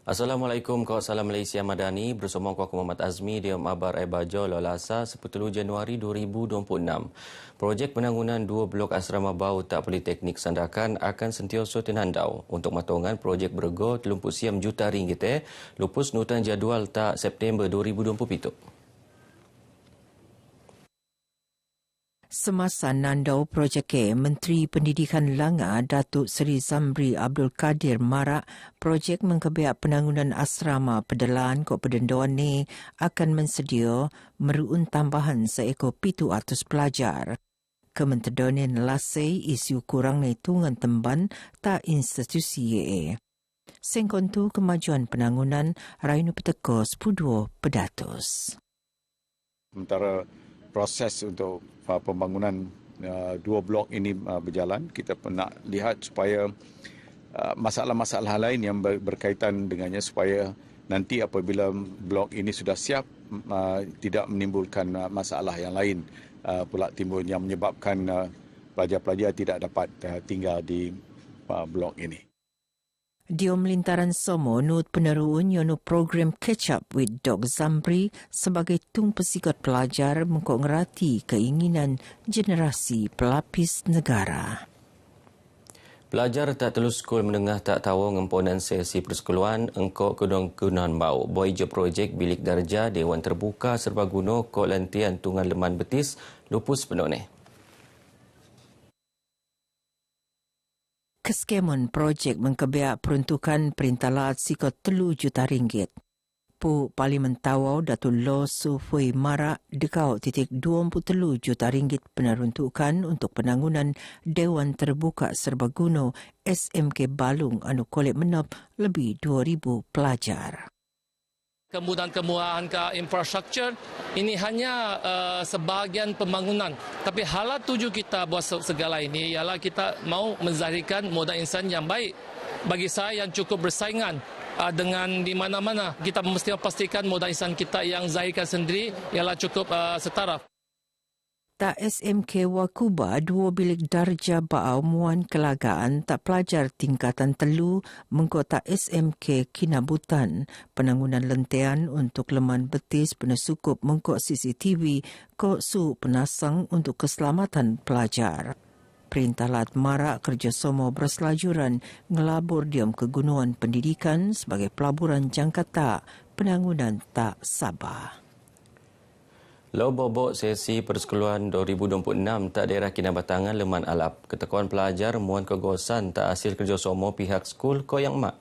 Assalamualaikum, kau salam Malaysia Madani. Bersama aku Muhammad Azmi di Mabar Aibajo Lalasa 10 Januari 2026. Projek penangunan 2 blok asrama bau tak Politeknik Sandakan akan sentiasa tinandau untuk matongan projek berego 30 juta ringgit lupus nutan jadual tak September 2027. Semasa nandau projek Menteri Pendidikan Langa Datuk Seri Zamri Abdul Kadir marak projek mengkebiak penangunan asrama pedelan kok pedendoan ni akan mensedia meruun tambahan seekor 700 pelajar. Kementerian lasai isu kurang hitungan temban tak institusi Sengkon tu kemajuan penangunan Rainu Peteko 10 pedatus. Sementara proses untuk pembangunan 2 blok ini berjalan, kita nak lihat supaya masalah-masalah lain yang berkaitan dengannya supaya nanti apabila blok ini sudah siap tidak menimbulkan masalah yang lain pula timbul yang menyebabkan pelajar-pelajar tidak dapat tinggal di blok ini. Diom lintaran somo nut peneruun yono program Catch Up with Dr. Zamri sebagai tung pesikot pelajar mengkok ngerati keinginan generasi pelapis negara. Pelajar tak telus skul menengah tak tahu ngemponan sesi persekolahan engkau kedong-kedunan bau. Boy je projek bilik darjah Dewan Terbuka Serbaguna kok lantian tungan leman betis lupus penuh ni. Keskemun projek mengkebiak peruntukan perintalat sikot 3 juta ringgit. Pu Parlimen Tawau Datuk Lo Sufui marak dekau titik 23 juta ringgit peneruntukan untuk penangunan Dewan Terbuka Serbaguna SMK Balung anu kolek menop lebih 2,000 pelajar. Kemudahan-kemudahan ke infrastruktur ini hanya sebahagian pembangunan. Tapi hala tuju kita buat segala ini ialah kita mau menzahirkan modal insan yang baik. Bagi saya yang cukup bersaingan dengan di mana-mana. Kita mesti pastikan modal insan kita yang zahirkan sendiri ialah cukup setaraf. Tak SMK Wakuba 2 bilik darjah bau muan kelagaan tak pelajar tingkatan telu mengkota SMK Kinabutan penangunan lentean untuk leman betis penesukup mengkot CCTV kok su penasang untuk keselamatan pelajar. Perintalat marak kerjasama berselajuran ngelabur diam kegunaan pendidikan sebagai pelaburan jangkata penangunan tak Sabah. Lau bobok sesi persekolahan 2026 tak daerah Kinabatangan Leman Alap. Ketekuan pelajar muan kegosan tak hasil kerjasama pihak skul ko yang mak.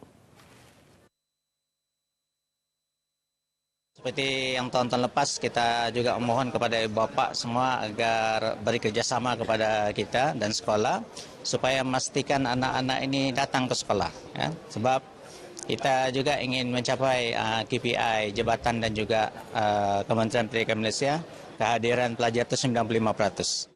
Seperti yang tahun-tahun lepas, kita juga memohon kepada ibu bapa semua agar beri kerjasama kepada kita dan sekolah supaya memastikan anak-anak ini datang ke sekolah. Ya. Sebab kita juga ingin mencapai KPI Jabatan dan juga Kementerian Pendidikan Malaysia, kehadiran pelajar itu 95%.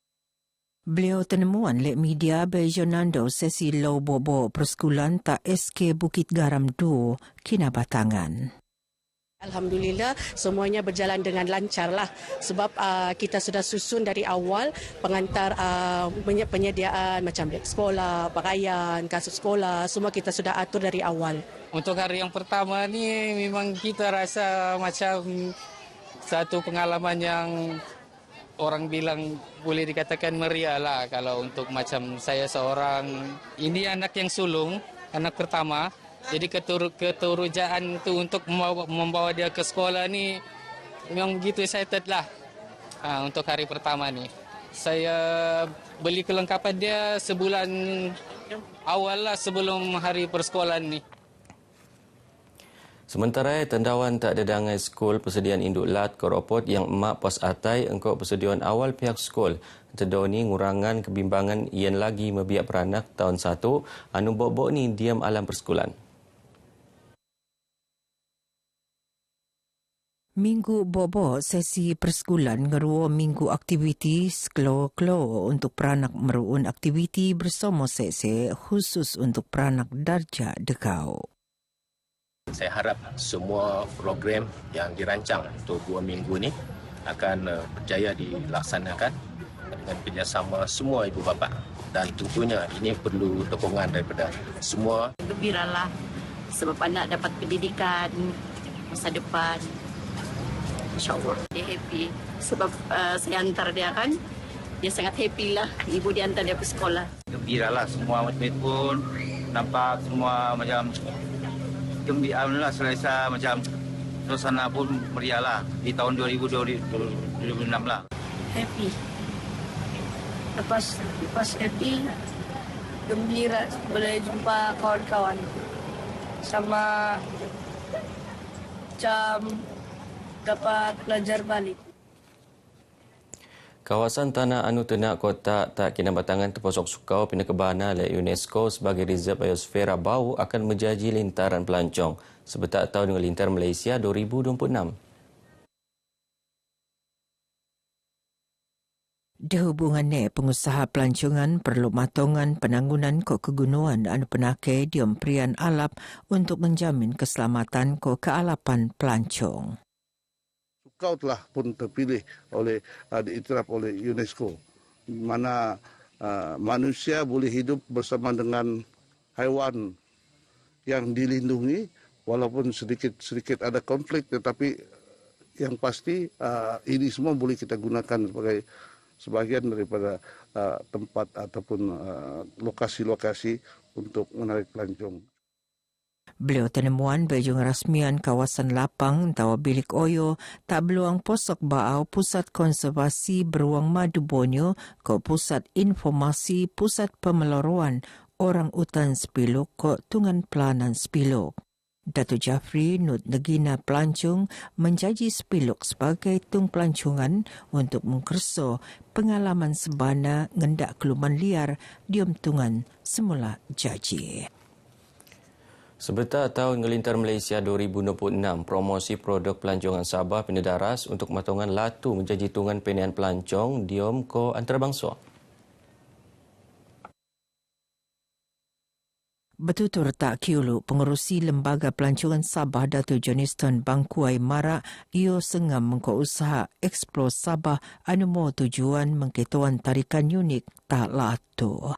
Beliau tenemuan lek media Bejonando sesi lau bobo persekulan tak SK Bukit Garam 2 Kinabatangan. Alhamdulillah semuanya berjalan dengan lancar lah sebab kita sudah susun dari awal pengantar penyediaan macam beg sekolah, pakaian, kasut sekolah, semua kita sudah atur dari awal. Untuk hari yang pertama ni memang kita rasa macam satu pengalaman yang orang bilang boleh dikatakan meriah lah kalau untuk macam saya seorang, ini anak yang sulung, anak pertama. Jadi keturujaan itu untuk membawa dia ke sekolah ni memang begitu excited lah untuk hari pertama ni. Saya beli kelengkapan dia sebulan awal lah sebelum hari persekolahan ni. Sementara tendawan tak ada dangai skul persediaan induk lat koropot yang emak pos atai engkau persediaan awal pihak skul. Tedau ni ngurangan kebimbangan yang lagi mebiak peranak tahun 1 anu bobok ni diam alam persekolahan. Minggu bobo sesi persekulan ngeruo minggu aktiviti sklo-klo untuk peranak meruun aktiviti bersama sesi khusus untuk peranak darjah dekau. Saya harap semua program yang dirancang untuk 2 minggu ni akan berjaya dilaksanakan dengan kerjasama semua ibu bapa dan tentunya ini perlu dukungan daripada semua. Gembiralah sebab anak dapat pendidikan masa depan. InsyaAllah dia happy sebab saya hantar dia kan, dia sangat happy lah ibu dia hantar dia ke sekolah. Gembira lah semua murid pun nampak semua macam gembira lah, selesa macam suasana pun meriah lah di tahun 2006 lah. Happy. Lepas happy, gembira boleh jumpa kawan-kawan sama macam dapat belajar balik. Kawasan Tanah Anu Tenak Kotak Tak Kinabatangan terposok sukau Pinakebana oleh UNESCO sebagai Reserve Biosfera Bau akan menjaji lintaran pelancong sebetak tahun Ngelintar Malaysia 2026. Dihubungannya pengusaha pelancongan perlu matongan penanggunan ko kegunungan anu penakai diom Prian Alap untuk menjamin keselamatan ko kealapan pelancong. Sukau telah pun terpilih diiktiraf oleh UNESCO, mana manusia boleh hidup bersama dengan haiwan yang dilindungi walaupun sedikit ada konflik, tetapi yang pasti ini semua boleh kita gunakan sebagai sebagian daripada tempat ataupun lokasi-lokasi untuk menarik pelancong. Beliau tenemuan bejung rasmian kawasan lapang tawa bilik oyo tak beluang posok baau pusat konservasi beruang madu Borneo ke pusat informasi pusat pemeloroan orang utan Sepilok ke Tungan Pelanan Sepilok. Datuk Jafri Nut Negina Pelancong menjaji Sepilok sebagai tung pelancongan untuk mengkerso pengalaman sebana ngendak keluman liar diom tungan semula jaji. Sebetar tahun Ngelintar Malaysia 2026, promosi produk pelancongan Sabah Penedaras untuk matongan latu menjadi tungan penian pelancong diom ko antarabangsa. Bertutur tak kiulu pengerusi Lembaga Pelancongan Sabah Datuk Johnston Bangkuai Marak ia sengam mengko usaha Explore Sabah anu mau tujuan mengketuan tarikan unik tak latu.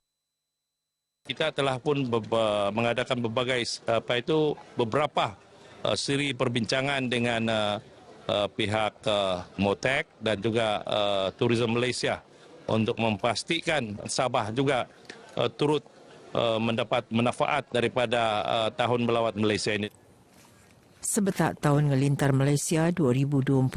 Kita telah pun mengadakan berbagai beberapa siri perbincangan dengan pihak Motek dan juga Tourism Malaysia untuk memastikan Sabah juga turut mendapat manfaat daripada tahun melawat Malaysia ini. Sebetak tahun Ngelintar Malaysia 2026,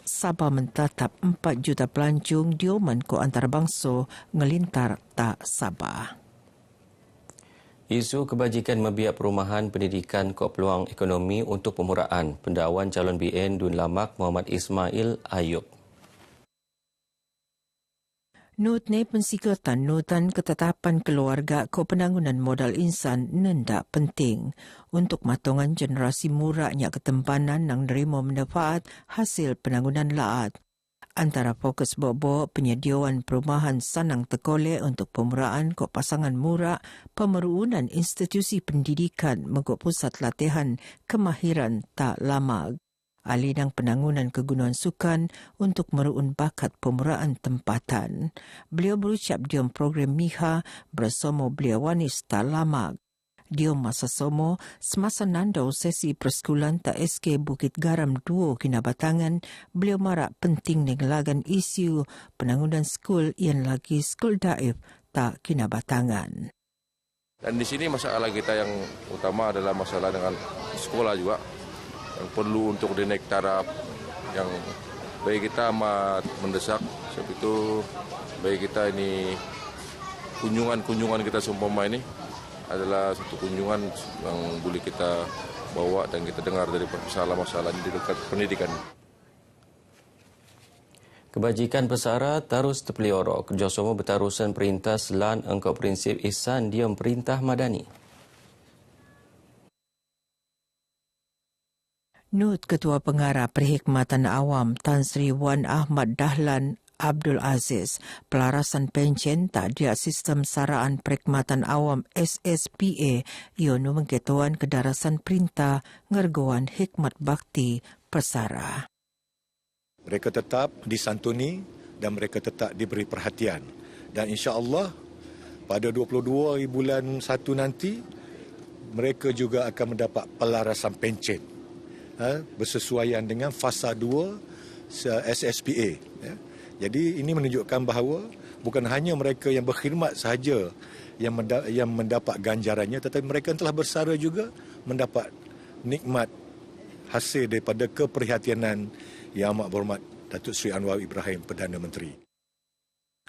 Sabah mentatap 4 juta pelancong dioman ko antarabangsa ngelintar tak Sabah. Isu kebajikan membiak perumahan pendidikan ko peluang ekonomi untuk pemuraan Pendakwan calon BN Dun Lamak Muhammad Ismail Ayub. Nutne pensikatan nutan ketetapan keluarga ko penanggunan modal insan nendak penting untuk matongan generasi muraknya ketempanan yang nerima manfaat hasil penanggunan laat. Antara fokus bobo penyediaan perumahan sanang tekole untuk pemuraan ko pasangan murak, pemeruunan institusi pendidikan mengko pusat latihan kemahiran tak lama. Alinang penanggunan kegunaan sukan untuk meruun bakat pemuraan tempatan. Beliau berucap diom program MIHA bersama beliau wanis tak lama. Diom masa somo semasa nandau sesi persekulan tak SK Bukit Garam 2 Kinabatangan, beliau marak penting nengelagan isu penanggunan skul yang lagi skul daif tak Kinabatangan. Dan di sini masalah kita yang utama adalah masalah dengan sekolah juga yang perlu untuk dinaik taraf yang bagi kita amat mendesak. Sebab itu bagi kita ini kunjungan kita seumpama ini adalah satu kunjungan yang boleh kita bawa dan kita dengar dari masalah-masalah di dekat pendidikan. Kebajikan pesara terus terpeliora. Kerjasama bertarusan perintah selan engkau prinsip ihsan diam perintah madani. Nut Ketua Pengarah Perkhidmatan Awam Tan Sri Wan Ahmad Dahlan Abdul Aziz, pelarasan pencen tak dia sistem saraan perkhidmatan awam SSPA ionu mengketuan kedarasan perintah ngergoan hikmat bakti pesara. Mereka tetap disantuni dan mereka tetap diberi perhatian. Dan insya-Allah pada 22 bulan 1 nanti mereka juga akan mendapat pelarasan pencen bersesuaian dengan fasa 2 SSPA. Jadi ini menunjukkan bahawa bukan hanya mereka yang berkhidmat sahaja yang mendapat ganjarannya, tetapi mereka yang telah bersara juga mendapat nikmat hasil daripada keprihatinan Yang Amat Berhormat Datuk Seri Anwar Ibrahim, Perdana Menteri.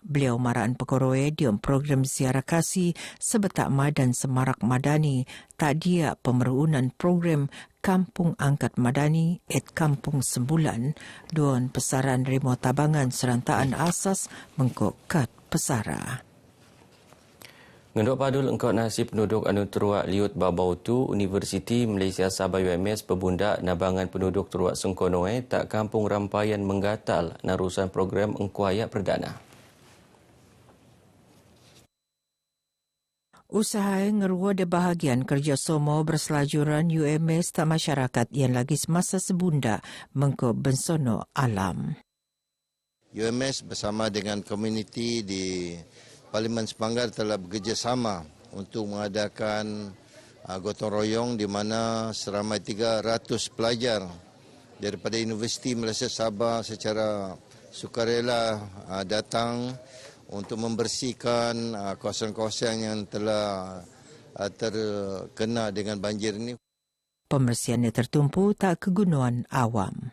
Beliau maraan Pekoroe diom program ziarah kasih sebetak Madan Semarak Madani tak dia pemerunan program Kampung Angkat Madani et Kampung Sembulan duan pesaran remo tabangan serantaan asas mengkok kad pesara. Ngendok padul engkau nasib penduduk anu teruak liut babau tu Universiti Malaysia Sabah UMS pebundak nabangan penduduk teruak Sengkonoe tak kampung rampayan menggatal narusan program engkau ayat perdana. Usaha ngerua de bahagian kerjasama berselajuran UMS tak masyarakat yang lagi semasa sebunda mengko bensono alam. UMS bersama dengan komuniti di Parlimen Semanggar telah bekerjasama untuk mengadakan gotong royong di mana seramai 300 pelajar daripada Universiti Malaysia Sabah secara sukarela datang untuk membersihkan kawasan-kawasan yang telah terkena dengan banjir ini. Pembersihannya tertumpu tak kegunaan awam.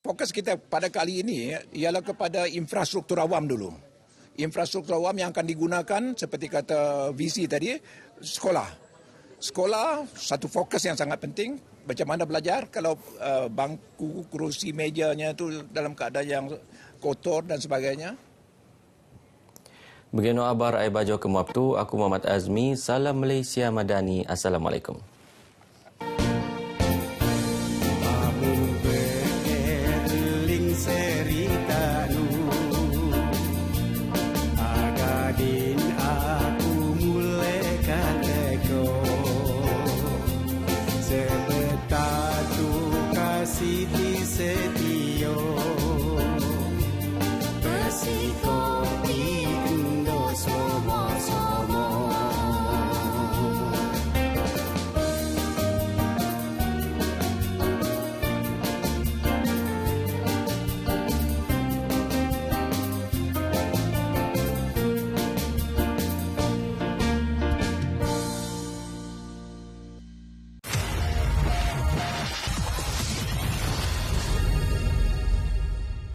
Fokus kita pada kali ini ialah kepada infrastruktur awam dulu. Infrastruktur awam yang akan digunakan seperti kata visi tadi, sekolah. Sekolah satu fokus yang sangat penting. Macam mana belajar kalau bangku, kerusi, mejanya itu dalam keadaan yang kotor dan sebagainya. Begino abar ai bajo ke Maptu, aku Muhammad Azmi, salam Malaysia Madani. Assalamualaikum.